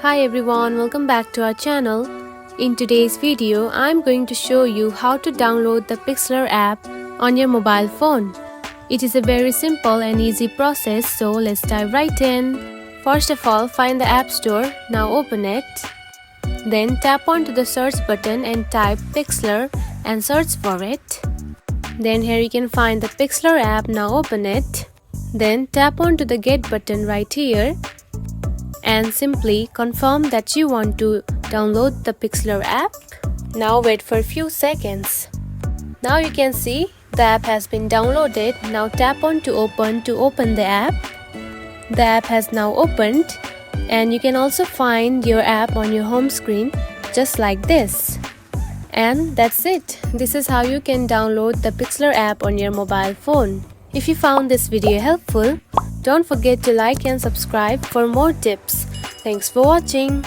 Hi everyone, welcome back to our channel. In today's video, I'm going to show you how to download the Pixlr app on your mobile phone. It is a very simple and easy process, so let's dive right in. First of all, find the App Store, now open it. Then tap onto the search button and type Pixlr and search for it. Then here you can find the Pixlr app, now open it. Then tap onto the Get button right here and simply confirm that you want to download the Pixlr app. Now wait for a few seconds. Now you can see the app has been downloaded. Now tap on to open the app. The app has now opened and you can also find your app on your home screen just like this. And that's it. This is how you can download the Pixlr app on your mobile phone. If you found this video helpful, don't forget to like and subscribe for more tips. Thanks for watching.